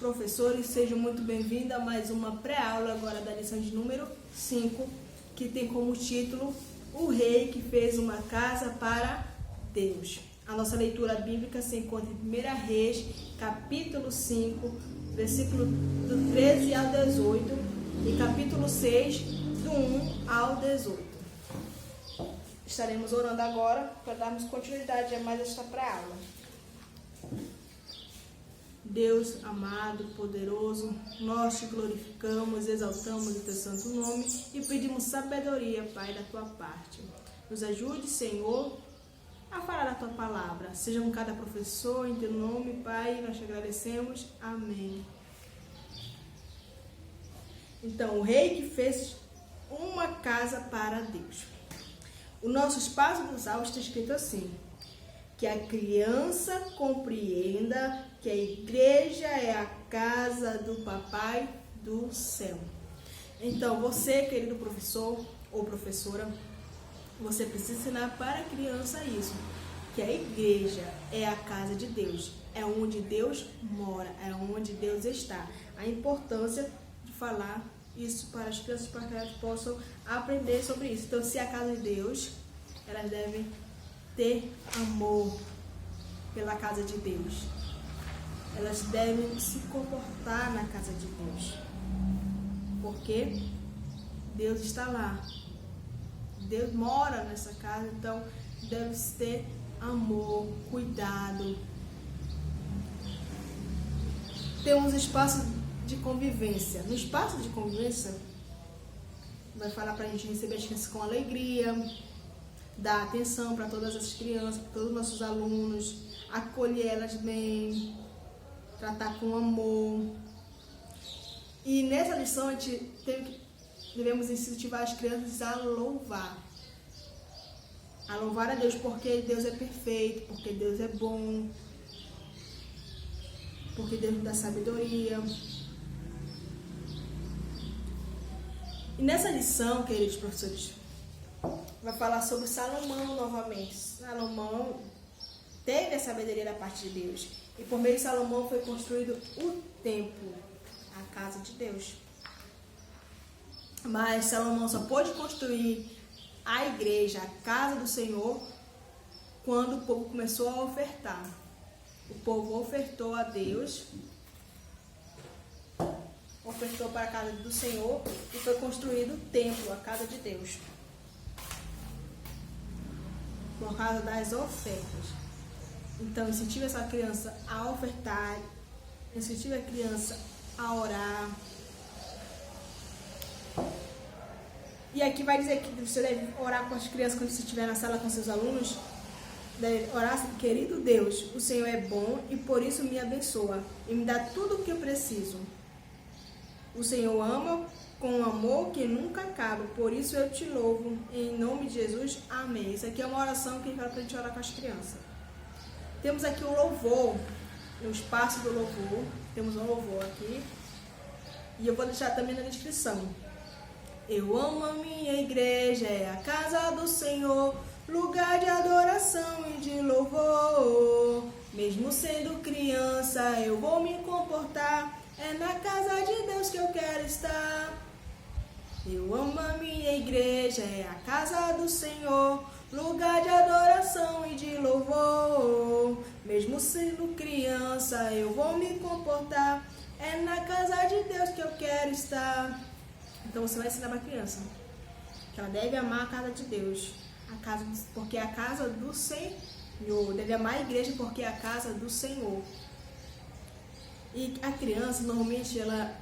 professores, sejam muito bem-vindos a mais uma pré-aula agora da lição de número 5, que tem como título O Rei que Fez uma Casa para Deus. A nossa leitura bíblica se encontra em 1 Reis, capítulo 5, versículo do 13 ao 18 e capítulo 6, do 1 ao 18. Estaremos orando agora para darmos continuidade a mais esta pré-aula. Deus amado, poderoso, nós te glorificamos, exaltamos o teu santo nome e pedimos sabedoria, Pai, da tua parte. Nos ajude, Senhor, a falar a tua palavra. Seja com cada professor, em teu nome, Pai, nós te agradecemos. Amém. Então, o rei que fez uma casa para Deus. O nosso espaço dos aulas está escrito assim: que a criança compreenda que a igreja é a casa do Papai do céu. Então, você, querido professor ou professora, você precisa ensinar para a criança isso, que a igreja é a casa de Deus, é onde Deus mora, é onde Deus está. A importância de falar isso para as crianças, para que elas possam aprender sobre isso. Então, se é a casa de Deus, elas devem ter amor pela casa de Deus. Elas devem se comportar na casa de Deus, porque Deus está lá. Deus mora nessa casa, então deve ter amor, cuidado. Temos espaço de convivência. No espaço de convivência, vai falar para a gente receber as crianças com alegria, dar atenção para todas as crianças, para todos os nossos alunos, acolher elas bem, tratar com amor. E nessa lição a gente devemos incentivar as crianças a louvar a Deus, porque Deus é perfeito, porque Deus é bom, porque Deus nos dá sabedoria. E nessa lição, queridos professores, vai falar sobre Salomão novamente. Salomão teve a sabedoria da parte de Deus. E por meio de Salomão foi construído o templo, a casa de Deus. Mas Salomão só pôde construir a igreja, a casa do Senhor, quando o povo começou a ofertar. O povo ofertou a Deus, ofertou para a casa do Senhor e foi construído o templo, a casa de Deus, por causa das ofertas. Então, incentive essa criança a ofertar, incentive a criança a orar. E aqui vai dizer que você deve orar com as crianças quando você estiver na sala com seus alunos. Deve orar assim: querido Deus, o Senhor é bom e por isso me abençoa e me dá tudo o que eu preciso. O Senhor ama com um amor que nunca acaba, por isso eu te louvo. Em nome de Jesus, amém. Isso aqui é uma oração que a gente fala para a gente orar com as crianças. Temos aqui o louvor, no espaço do louvor, temos um louvor aqui. E eu vou deixar também na descrição. Eu amo a minha igreja, é a casa do Senhor, lugar de adoração e de louvor. Mesmo sendo criança, eu vou me comportar, é na casa de Deus que eu quero estar. Eu amo a minha igreja, é a casa do Senhor, lugar de adoração e de louvor. Mesmo sendo criança, eu vou me comportar, é na casa de Deus que eu quero estar. Então você vai ensinar para a criança que ela deve amar a casa de Deus, porque é a casa do Senhor. Deve amar a igreja porque é a casa do Senhor. E a criança, normalmente, ela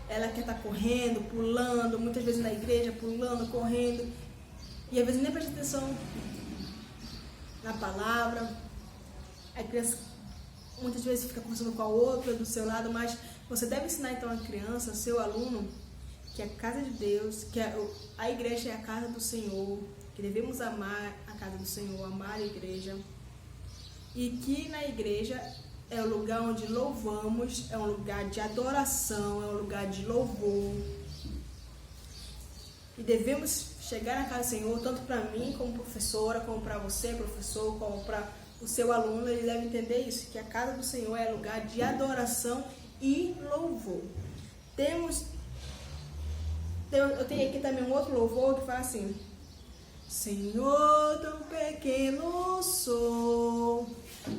quer estar correndo, pulando, muitas vezes na igreja, pulando, correndo. E às vezes nem presta atenção na palavra. A criança muitas vezes fica conversando com a outra do seu lado, mas você deve ensinar então a criança, seu aluno, que a casa de Deus, que a igreja é a casa do Senhor, que devemos amar a casa do Senhor, amar a igreja. E que na igreja é o lugar onde louvamos, é um lugar de adoração, é um lugar de louvor. E devemos chegar na casa do Senhor, tanto para mim como professora, como para você, professor, como para o seu aluno. Ele deve entender isso, que a casa do Senhor é lugar de adoração e louvor. Eu tenho aqui também um outro louvor que fala assim: Senhor, tão pequeno sou,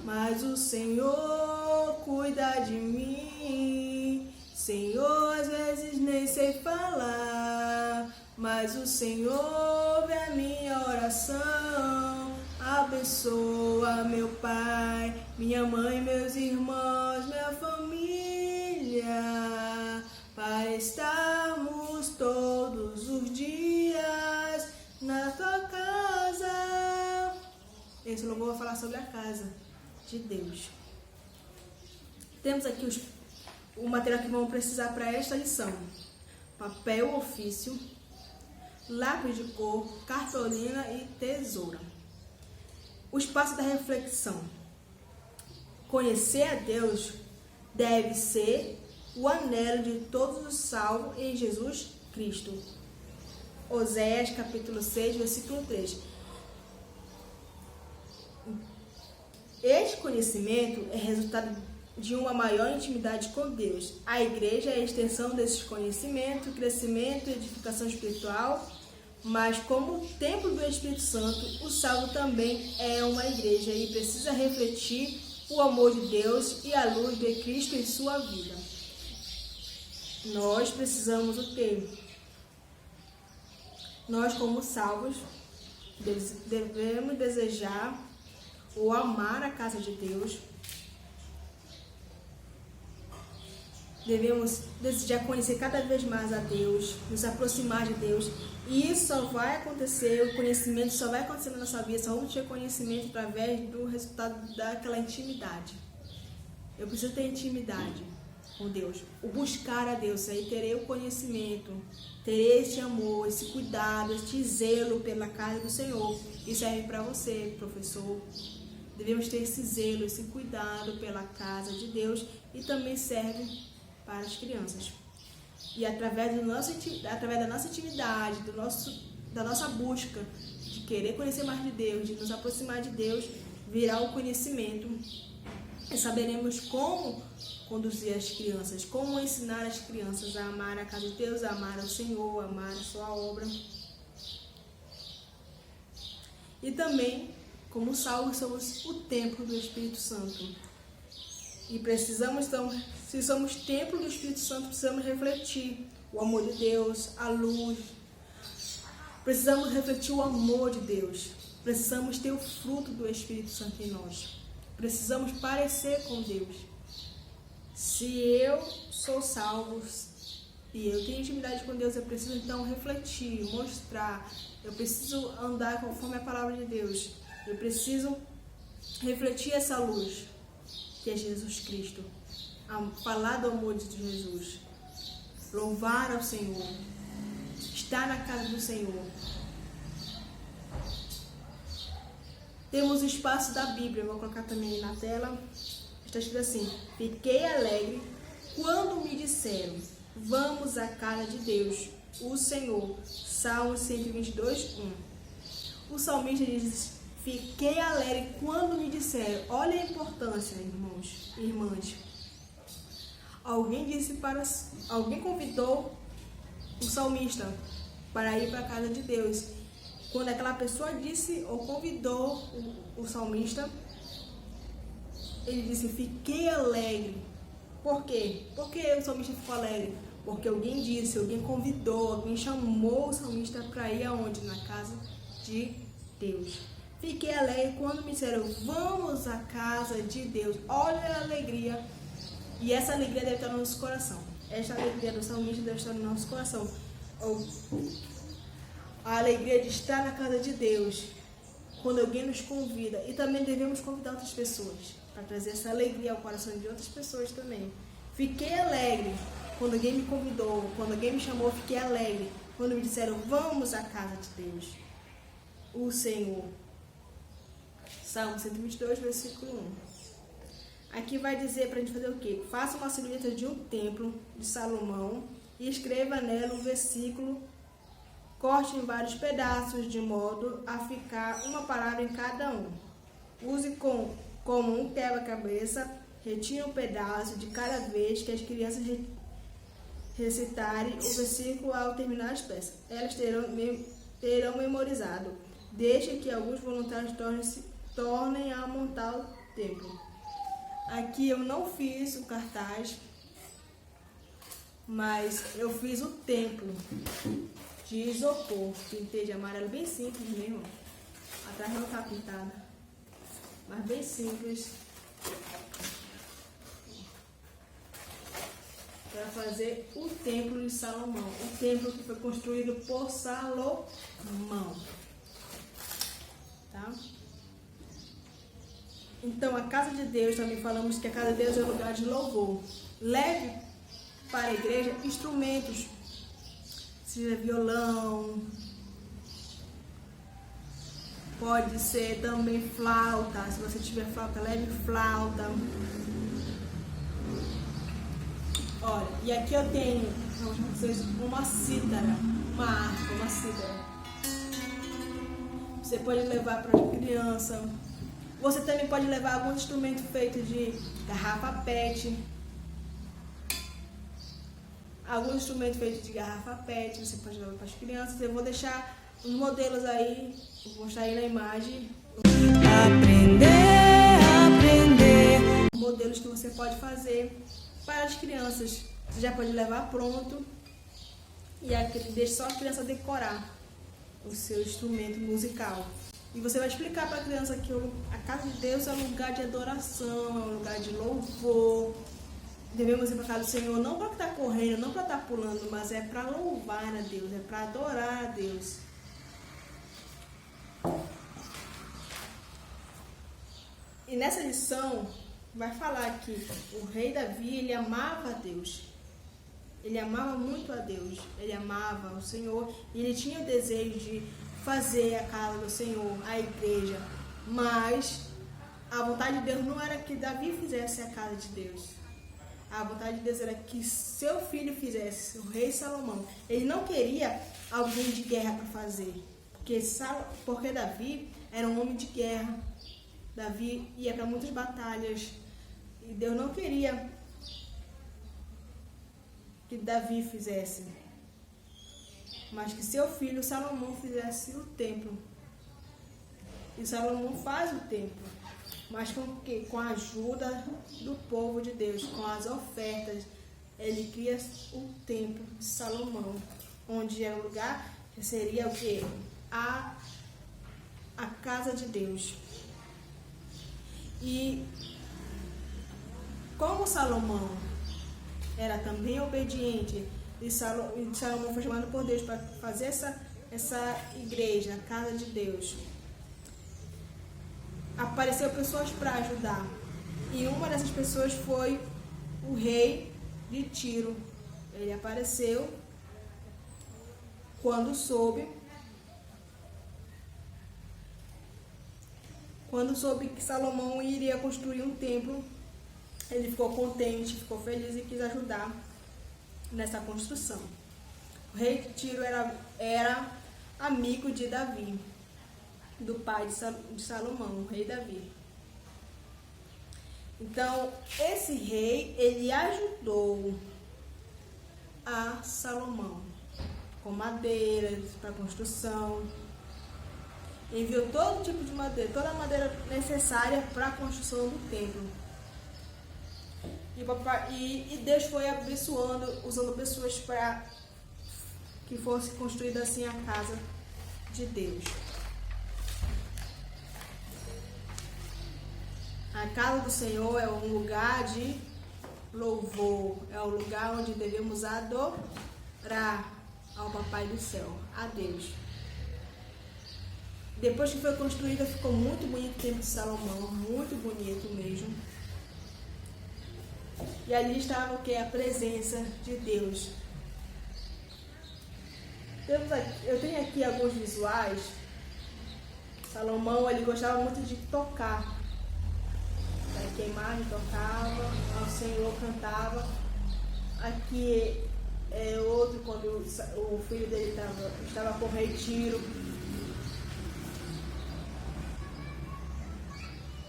mas o Senhor cuida de mim. Senhor, às vezes nem sei falar, mas o Senhor vê a minha oração. Abençoa meu pai, minha mãe, meus irmãos, minha família, para estarmos todos os dias na tua casa. Esse louvor vai falar sobre a casa de Deus. Temos aqui o material que vamos precisar para esta lição: papel ofício, lápis de cor, cartolina e tesoura. O espaço da reflexão. Conhecer a Deus deve ser o anelo de todos os salvos em Jesus Cristo. Oséias capítulo 6, versículo 3. Este conhecimento é resultado de uma maior intimidade com Deus. A igreja é a extensão desses conhecimentos, crescimento e edificação espiritual. Mas como templo do Espírito Santo, o salvo também é uma igreja e precisa refletir o amor de Deus e a luz de Cristo em sua vida. Nós precisamos o quê? Nós, como salvos, devemos desejar ou amar a casa de Deus. Devemos desejar conhecer cada vez mais a Deus, nos aproximar de Deus. E isso só vai acontecer, o conhecimento só vai acontecer na nossa vida, só vamos ter conhecimento através do resultado daquela intimidade. Eu preciso ter intimidade com Deus, o buscar a Deus, aí terei o conhecimento, terei esse amor, esse cuidado, esse zelo pela casa do Senhor. Isso serve para você, professor. Devemos ter esse zelo, esse cuidado pela casa de Deus e também serve para as crianças. E através da nossa intimidade, da nossa busca de querer conhecer mais de Deus, de nos aproximar de Deus, virá o conhecimento e saberemos como conduzir as crianças, como ensinar as crianças a amar a casa de Deus, a amar o Senhor, a amar a sua obra. E também, como salvos, somos o templo do Espírito Santo. E precisamos, então, se somos templo do Espírito Santo, precisamos refletir o amor de Deus, a luz. Precisamos refletir o amor de Deus. Precisamos ter o fruto do Espírito Santo em nós. Precisamos parecer com Deus. Se eu sou salvo e eu tenho intimidade com Deus, eu preciso então refletir, mostrar. Eu preciso andar conforme a palavra de Deus. Eu preciso refletir essa luz, que é Jesus Cristo, falar do amor de Jesus, louvar ao Senhor, estar na casa do Senhor. Temos o espaço da Bíblia, vou colocar também na tela. Está escrito assim: fiquei alegre quando me disseram, vamos à casa de Deus, o Senhor. Salmo 122, 1. O salmista diz: fiquei alegre quando me disseram. Olha a importância, irmãos e irmãs. Alguém convidou o salmista para ir para a casa de Deus. Quando aquela pessoa disse ou convidou o salmista, ele disse: fiquei alegre. Por quê? Por que o salmista ficou alegre? Porque alguém disse, alguém convidou, alguém chamou o salmista para ir aonde? Na casa de Deus. Fiquei alegre quando me disseram, vamos à casa de Deus. Olha a alegria. E essa alegria deve estar no nosso coração. Esta alegria do salmista deve estar no nosso coração. A alegria de estar na casa de Deus, quando alguém nos convida. E também devemos convidar outras pessoas, para trazer essa alegria ao coração de outras pessoas também. Fiquei alegre quando alguém me convidou, quando alguém me chamou, fiquei alegre. Quando me disseram, vamos à casa de Deus, o Senhor. Salmo 122, versículo 1. Aqui vai dizer para a gente fazer o quê? Faça uma silhueta de um templo de Salomão e escreva nela um versículo. Corte em vários pedaços, de modo a ficar uma palavra em cada um. Use como um quebra-cabeça, retire um pedaço de cada vez que as crianças recitarem o versículo ao terminar as peças. Elas terão memorizado. Deixe que alguns voluntários tornem a montar o templo. Aqui eu não fiz o cartaz, mas eu fiz o templo de isopor. Pintei de amarelo, bem simples mesmo. Atrás não está pintada, mas bem simples. Para fazer o templo de Salomão. O templo que foi construído por Salomão. Tá? Então, a casa de Deus, também falamos que a casa de Deus é um lugar de louvor. Leve para a igreja instrumentos, seja violão, pode ser também flauta. Se você tiver flauta, leve flauta. Olha, e aqui eu tenho uma cítara, uma harpa, uma cítara. Você pode levar para a criança. Você também pode levar algum instrumento feito de garrafa PET. Algum instrumento feito de garrafa PET, você pode levar para as crianças. Eu vou deixar os modelos aí, vou mostrar aí na imagem. Aprender. Modelos que você pode fazer para as crianças. Você já pode levar pronto e deixa só a criança decorar o seu instrumento musical. E você vai explicar para a criança que a casa de Deus é um lugar de adoração, é um lugar de louvor. Devemos ir para a casa do Senhor não para estar correndo, não para estar pulando, mas é para louvar a Deus, é para adorar a Deus. E nessa lição vai falar que o rei Davi, ele amava a Deus. Ele amava muito a Deus, ele amava o Senhor e ele tinha o desejo de fazer a casa do Senhor, a igreja. Mas a vontade de Deus não era que Davi fizesse a casa de Deus. A vontade de Deus era que seu filho fizesse, o rei Salomão. Ele não queria alguém de guerra para fazer, porque Davi era um homem de guerra. Davi ia para muitas batalhas e Deus não queria que Davi fizesse, mas que seu filho Salomão fizesse o templo. E Salomão faz o templo, mas com a ajuda do povo de Deus, com as ofertas, ele cria o templo de Salomão, onde é o lugar que seria o quê? A casa de Deus. E como Salomão era também obediente, e Salomão foi chamado por Deus para fazer essa igreja, a casa de Deus, apareceu pessoas para ajudar. E uma dessas pessoas foi o rei de Tiro. Ele apareceu quando soube que Salomão iria construir um templo. Ele ficou contente, ficou feliz e quis ajudar nessa construção. O rei de Tiro era amigo de Davi, do pai de Salomão, o rei Davi. Então, esse rei, ele ajudou a Salomão com madeiras para construção. Enviou todo tipo de madeira, toda a madeira necessária para a construção do templo. E Deus foi abençoando, usando pessoas para que fosse construída assim a casa de Deus. A casa do Senhor é um lugar de louvor, é o lugar onde devemos adorar ao Papai do Céu, a Deus. Depois que foi construída, ficou muito bonito o templo de Salomão, muito bonito mesmo. E ali estava o que? A presença de Deus. Eu tenho aqui alguns visuais. Salomão, ele gostava muito de tocar. Para queimar, ele tocava, ao Senhor cantava. Aqui é outro, quando o filho dele estava com o rei Tiro.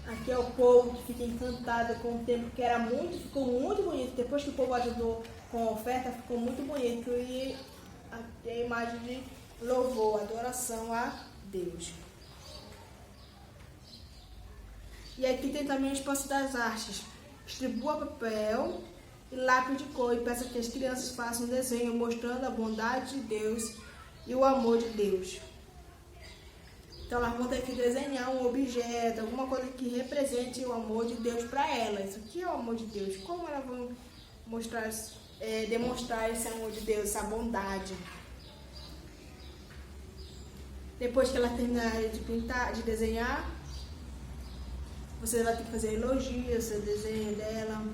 Aqui porque é o povo que fica encantado com o templo, que era muito, ficou muito bonito. Depois que o povo ajudou com a oferta, ficou muito bonito. E a imagem de louvor, adoração a Deus. E aqui tem também o espaço das artes. Distribua papel e lápis de cor e peça que as crianças façam um desenho mostrando a bondade de Deus e o amor de Deus. Então elas vão ter que desenhar um objeto, alguma coisa que represente o amor de Deus para elas. O que é o amor de Deus? Como elas vão demonstrar esse amor de Deus, essa bondade? Depois que elas terminarem de pintar, de desenhar, você vai ter que fazer elogios, seu desenho dela.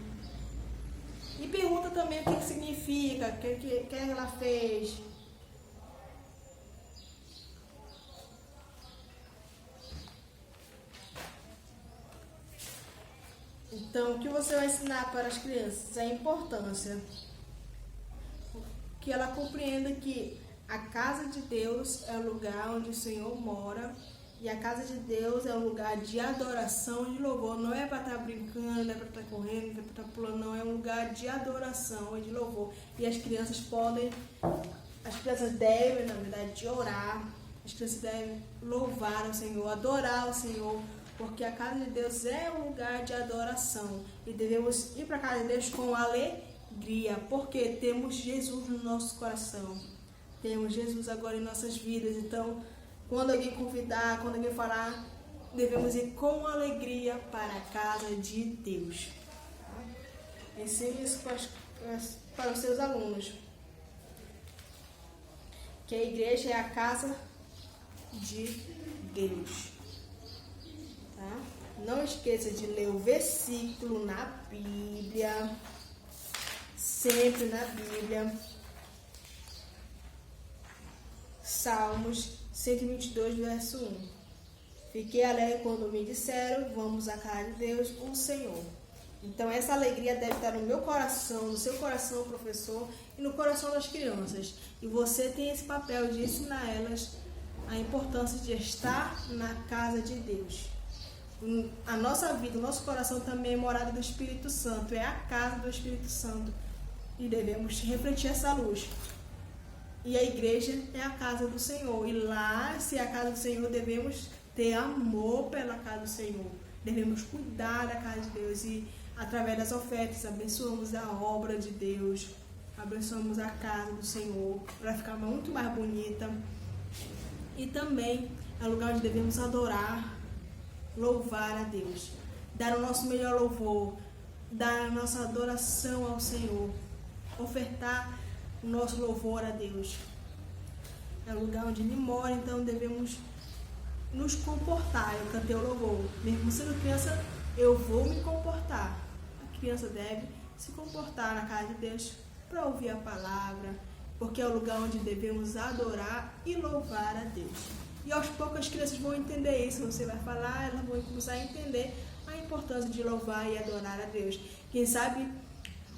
E pergunta também o que significa, o que ela fez. Então, o que você vai ensinar para as crianças? A importância. Que ela compreenda que a casa de Deus é o lugar onde o Senhor mora. E a casa de Deus é um lugar de adoração e de louvor. Não é para estar brincando, não é para estar correndo, não é para estar pulando, não. É um lugar de adoração e de louvor. E as crianças devem, na verdade, orar. As crianças devem louvar o Senhor, adorar o Senhor. Porque a casa de Deus é um lugar de adoração. E devemos ir para a casa de Deus com alegria. Porque temos Jesus no nosso coração. Temos Jesus agora em nossas vidas. Então, quando alguém convidar, quando alguém falar, devemos ir com alegria para a casa de Deus. Ensine isso para os seus alunos. Que a igreja é a casa de Deus. Tá? Não esqueça de ler o versículo na Bíblia. Sempre na Bíblia. Salmos 122, verso 1. Fiquei alegre quando me disseram, vamos à casa de Deus, o Senhor. Então, essa alegria deve estar no meu coração, no seu coração, professor, e no coração das crianças. E você tem esse papel de ensinar elas a importância de estar na casa de Deus. A nossa vida, o nosso coração também é morada do Espírito Santo, é a casa do Espírito Santo. E devemos refletir essa luz. E a igreja é a casa do Senhor. E lá, se é a casa do Senhor, devemos ter amor pela casa do Senhor. Devemos cuidar da casa de Deus. E através das ofertas, abençoamos a obra de Deus. Abençoamos a casa do Senhor para ficar muito mais bonita. E também é o lugar onde devemos adorar, louvar a Deus. Dar o nosso melhor louvor. Dar a nossa adoração ao Senhor. Ofertar o nosso louvor a Deus. É o lugar onde Ele mora, então devemos nos comportar. Eu cantei o louvor. Mesmo sendo criança, eu vou me comportar. A criança deve se comportar na casa de Deus para ouvir a palavra, porque é o lugar onde devemos adorar e louvar a Deus. E aos poucos as crianças vão entender isso. Você vai falar, elas vão começar a entender a importância de louvar e adorar a Deus. Quem sabe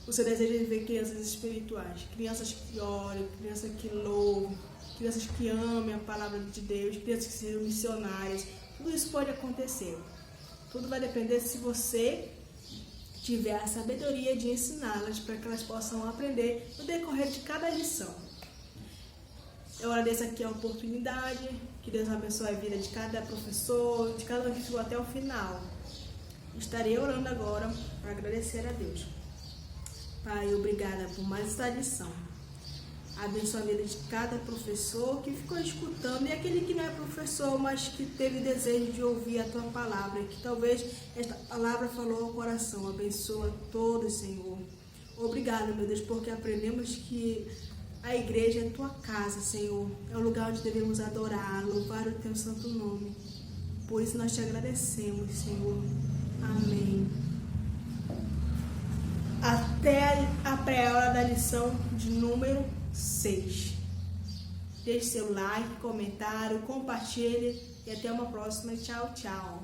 o seu desejo é ver crianças espirituais, crianças que orem, crianças que louvam, crianças que amem a palavra de Deus, crianças que sejam missionárias. Tudo isso pode acontecer. Tudo vai depender se você tiver a sabedoria de ensiná-las para que elas possam aprender no decorrer de cada lição. Eu agradeço aqui a oportunidade, que Deus abençoe a vida de cada professor, de cada um que chegou até o final. Estarei orando agora para agradecer a Deus. Pai, obrigada por mais esta lição. Abençoa a vida de cada professor que ficou escutando e aquele que não é professor, mas que teve desejo de ouvir a Tua palavra, que talvez esta palavra falou ao coração. Abençoa todos, Senhor. Obrigada, meu Deus, porque aprendemos que a igreja é a Tua casa, Senhor. É o lugar onde devemos adorar, louvar o Teu santo nome. Por isso nós Te agradecemos, Senhor. Amém. Até a pré-aula da lição de número 6. Deixe seu like, comentário, compartilhe e até uma próxima. Tchau, tchau.